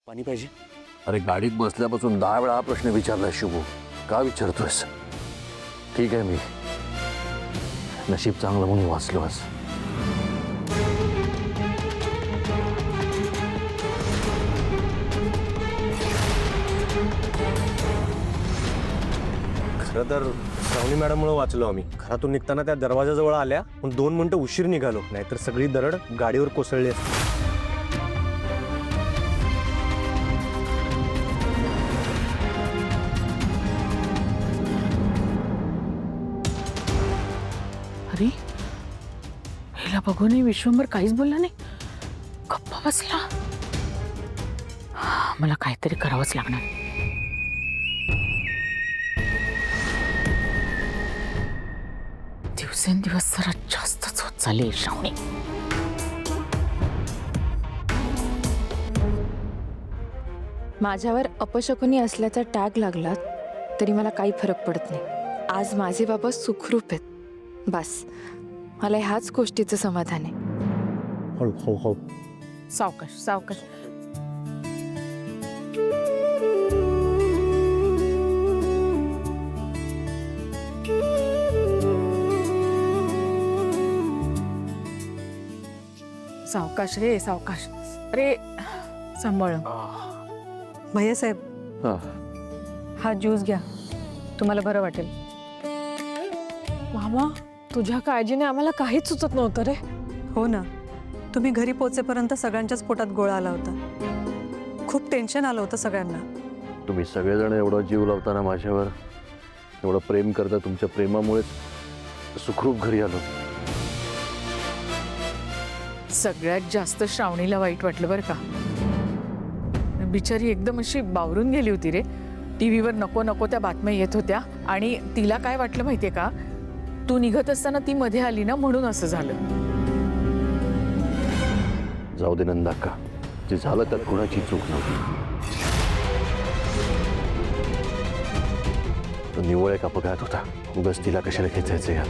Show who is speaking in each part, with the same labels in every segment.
Speaker 1: पाणी पाहिजे?
Speaker 2: अरे गाडीत बसल्यापासून 10 वेळा हा प्रश्न विचारलाय शुभू. का विचारतोयस? ठीक आहे, मी नशीब चांगलं म्हणून वाचलो आज.
Speaker 1: खरं तर श्रावणी मॅडममुळे वाचलो आम्ही. घरातून निघताना त्या दरवाजाजवळ आल्या पण 2 मिनिटं उशीर निघालो, नाहीतर सगळी दरड गाडीवर कोसळली असती.
Speaker 3: अरे हिला बघूनही विश्वंभर काहीच बोलला नाही, गप्पा बसला. मला काहीतरी करावंच लागणार. दिवसेंदिवस जरा जास्तच होत चालली श्रावणी.
Speaker 4: माझ्यावर अपशकुनी असल्याचा टॅग लागला तरी मला काही फरक पडत नाही. आज माझे बाबा सुखरूप आहेत, बस मला ह्याच गोष्टीचं समाधान आहे.
Speaker 1: हळू हळू हळू.
Speaker 3: सावकाश सावकाश. सावकाश रे सावकाश. अरे सांभाळ.
Speaker 5: भैयासाहेब,
Speaker 2: हा,
Speaker 5: हा ज्यूस घ्या, तुम्हाला बरं वाटेल.
Speaker 6: मामा, तुझ्या काळजीने आम्हाला काहीच सुचत नव्हतं रे.
Speaker 5: हो ना, तुम्ही घरी पोहोचेपर्यंत सगळ्यांच्याच पोटात गोळा आला होता. खूप टेन्शन आलं होतं सगळ्यांना.
Speaker 2: तुम्ही सगळेजण एवढा जीव लावताना माझ्यावर, एवढं प्रेम करता, तुमच्या प्रेमामुळेच सुखरूप घरी आलो.
Speaker 3: सगळ्यात जास्त श्रावणीला वाईट वाटलं बरं का. बिचारी एकदम अशी बावरून गेली होती रे. टीव्हीवर नको नको त्या बातम्या येत होत्या आणि तिला काय वाटलं माहितीये का, तू निघत असताना ती मध्ये आली ना म्हणून असं झालं.
Speaker 2: जाऊ दे नंदाक्का, जे झालं त्यात कुणाची चूक नव्हती. तो निव्वळ एक अपघात होता. उगाच तिला कशाला खेचायचं यात.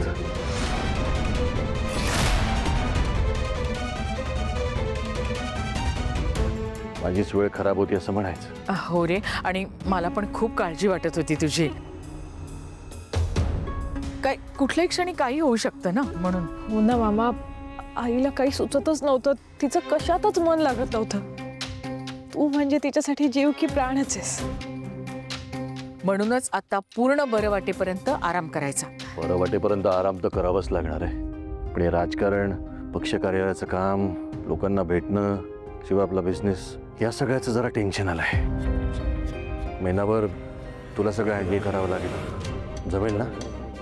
Speaker 2: माझीच वेळ खराब होती असं म्हणायचं.
Speaker 3: हो रे, आणि मला पण खूप काळजी वाटत होती तुझी. काय कुठल्याही क्षणी काही होऊ शकतं ना, म्हणून.
Speaker 6: हो ना मामा, आईला काही सुचतच नव्हतं, तिचं कशातच मन लागत नव्हतं. तू म्हणजे तिच्यासाठी जीव की प्राणच आहेस.
Speaker 3: म्हणूनच आता पूर्ण बरं वाटेपर्यंत आराम करायचा.
Speaker 2: बरं वाटेपर्यंत आराम तर करावाच लागणार आहे. पण हे राजकारण, पक्ष कार्यालयाचं काम, लोकांना भेटणं, शिवाय आपला बिझनेस, या सगळ्याचं जरा टेन्शन आलंय. महिनाभर तुला सगळं हँडल करावं लागेल. जमेल ना?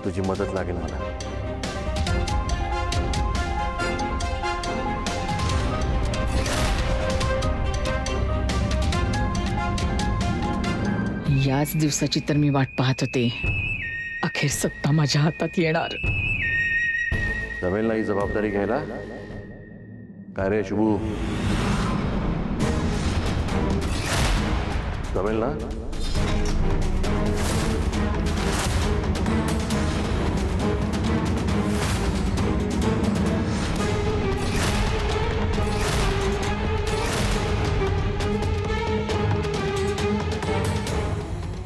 Speaker 2: तुझी मदत लागेल मला.
Speaker 3: याच दिवसाची तर मी वाट पाहत होते. अखेर सत्ता माझ्या हातात येणार.
Speaker 2: जमेल ना ही जबाबदारी घ्यायला? काय रे शुभू, जमेल ना?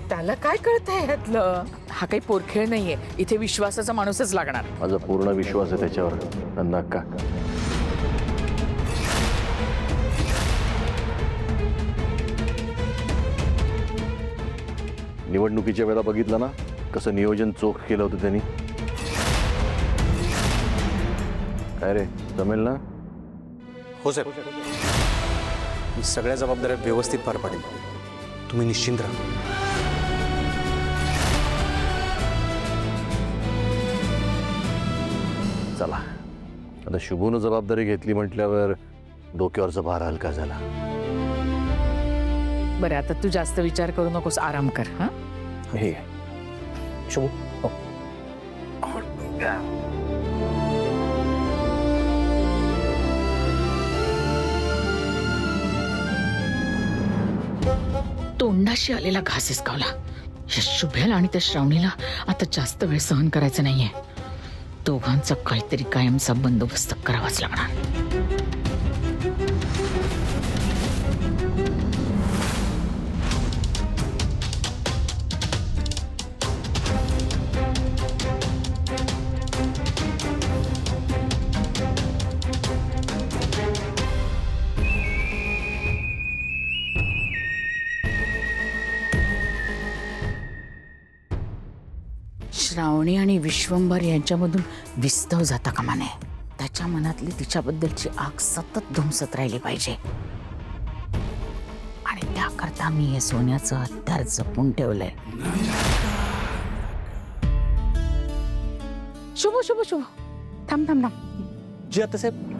Speaker 3: त्याला काय कळतंय ह्यातलं? हा काही पोरखेळ नाहीये. इथे विश्वासाचा माणूसच लागणार.
Speaker 2: माझा पूर्ण विश्वास आहे त्याच्यावर नंदाक्का. निवडणुकीच्या वेळेला बघितलं ना कसं नियोजन चोख केलं होतं त्यांनी. काय रे, जमेल ना?
Speaker 1: हो साहेब, मी सगळ्या जबाबदाऱ्या व्यवस्थित पार पाडेल. तुम्ही निश्चिंत राहा.
Speaker 2: चला, आता शुभूनं जबाबदारी घेतली म्हटल्यावर डोक्यावरचा भार हलका झाला.
Speaker 3: बरं, आता तू जास्त विचार करू नकोस, आराम कर. हा,
Speaker 1: हे शुभू, हो.
Speaker 3: तोंडाशी आलेला घास हिसकावला. या शुभ्याला आणि त्या श्रावणीला आता जास्त वेळ सहन करायचं नाहीये. दोघांचा काहीतरी कायमचा बंदोबस्त करावाच लागणार. श्रावणी आणि विश्वंभर यांच्यामधून विस्तव जाता कामा नये. त्याच्या मनातली तिच्याबद्दलची आग सतत धुमसत राहिली पाहिजे. आणि त्याकरता मी हे सोन्याचं हत्यार जपून ठेवलंय. शुभ शुभ शुभ, थांब थांब थांब.
Speaker 1: जी आत्यासाहेब.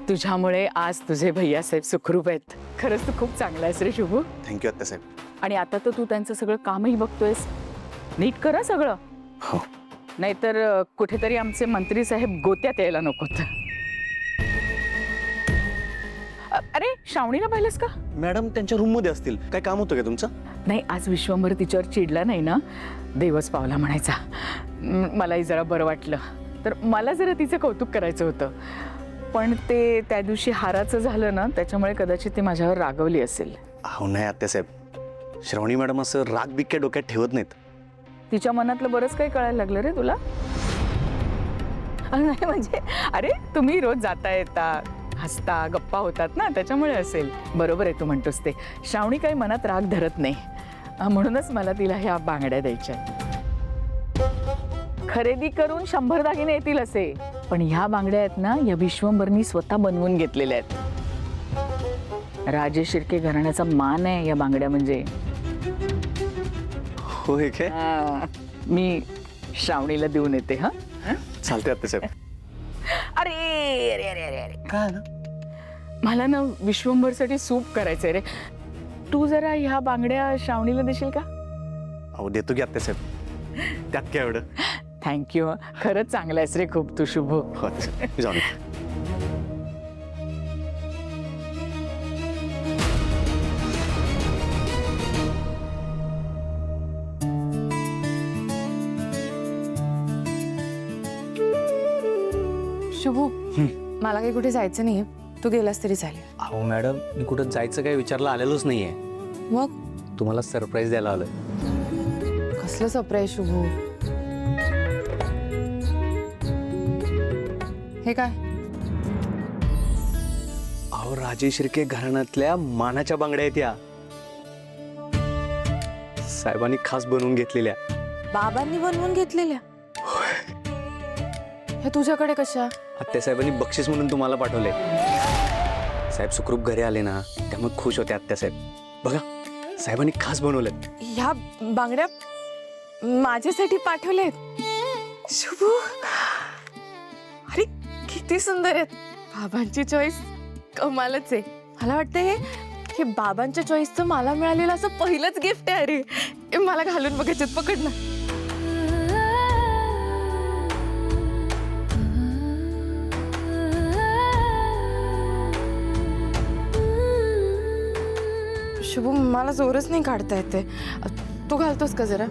Speaker 3: तुझ्यामुळे आज तुझे भैयासाहेब सुखरूप आहेत. खरंच तू खूप चांगला आहेस रे शुभू.
Speaker 1: थँक्यू आत्यासाहेब.
Speaker 3: आणि आता तर तू त्यांचं सगळं कामही बघतोयस. नीट करा सगळं.
Speaker 1: हो.
Speaker 3: नाहीतर कुठेतरी आमचे मंत्री साहेब गोत्यात यायला नकोत. अरे श्रावणीला पाहिलंस का?
Speaker 1: मॅडम त्यांच्या रूममध्ये असतील. काय काम होतं का तुमचं?
Speaker 3: नाही, आज विश्वंभर तिच्यावर चिडला नाही ना, देवच पावला म्हणायचा. मलाही जरा बरं वाटलं. तर मला जरा तिचं कौतुक करायचं होतं, पण ते त्या दिवशी हाराचं झालं ना, त्याच्यामुळे कदाचित ती माझ्यावर रागवली असेल.
Speaker 1: अहो नाही आत्यासाहेब, श्रावणी मॅडम असं राग बिग काय डोक्यात ठेवत नाहीत.
Speaker 3: तिच्या मनातलं बरंच काही कळायला लागलं रे तुला. नाही म्हणजे अरे तुम्ही रोज जाता येता, हसता गप्पा होतात ना, त्याच्यामुळे असेल. बरोबर आहे तू म्हणतोस ते. श्रावणी काही मनात राग धरत नाही, म्हणूनच मला तिला ह्या बांगड्या द्यायच्या. खरेदी करून 100 दागिने येतील असे, पण ह्या बांगड्या आहेत ना, या विश्वंभरनी स्वतः बनवून घेतलेल्या आहेत. राजे शिर्के घराण्याचा मान आहे या बांगड्या म्हणजे.
Speaker 1: होय काय?
Speaker 3: मी श्रावणीला देऊन येते. हा
Speaker 1: चालते आत्यासाहेब.
Speaker 3: अरे अरे अरे अरे अरे,
Speaker 1: काय ना?
Speaker 3: मला ना विश्वंभरसाठी सूप करायचंय रे. तू जरा ह्या बांगड्या श्रावणीला देशील का?
Speaker 1: अहो देतो की आत्यासाहेब, त्यात काय एवढं.
Speaker 3: थँक्यू. खरंच चांगला आहेस रे खूप तू शुभ.
Speaker 1: हो आत्यासाहेब, मी जाऊन येतो.
Speaker 4: शुभू, मला काही कुठे जायचं नाहीये. तू गेलास तरी चालेल.
Speaker 1: अहो मॅडम, मी कुठं जायचं काय विचारला आलेलोच नाहीये.
Speaker 4: मग
Speaker 1: तुम्हाला सरप्राईज द्यायला आलोय.
Speaker 4: कसलं सरप्राईज शुभू? हे काय?
Speaker 1: अहो राजे शिर्के घराण्यातल्या मानाच्या बांगड्या आहेत या. साहेबांनी खास बनवून घेतलेल्या.
Speaker 4: बाबांनी बनवून घेतलेल्या? हे तुझ्याकडे कशा?
Speaker 1: आत्यासाहेबांनी बक्षीस म्हणून तुम्हाला पाठवले. साहेब सुखरूप घरी आले ना, त्यामुळे खुश होते आत्यासाहेब. बघा, साहेबांनी खास बनवले.
Speaker 4: ह्या बांगड्या माझ्यासाठी पाठवलेत? शुभू, अरे किती सुंदर आहेत. बाबांची चॉईस कमालच आहे. मला वाटतं हे बाबांच्या चॉईसचं मला मिळालेलं असं पहिलंच गिफ्ट आहे. अरे हे मला घालून बघायचे. पकड ना. शुभू, मला जोरच नाही काढता येते. तू घालतोस का जरा?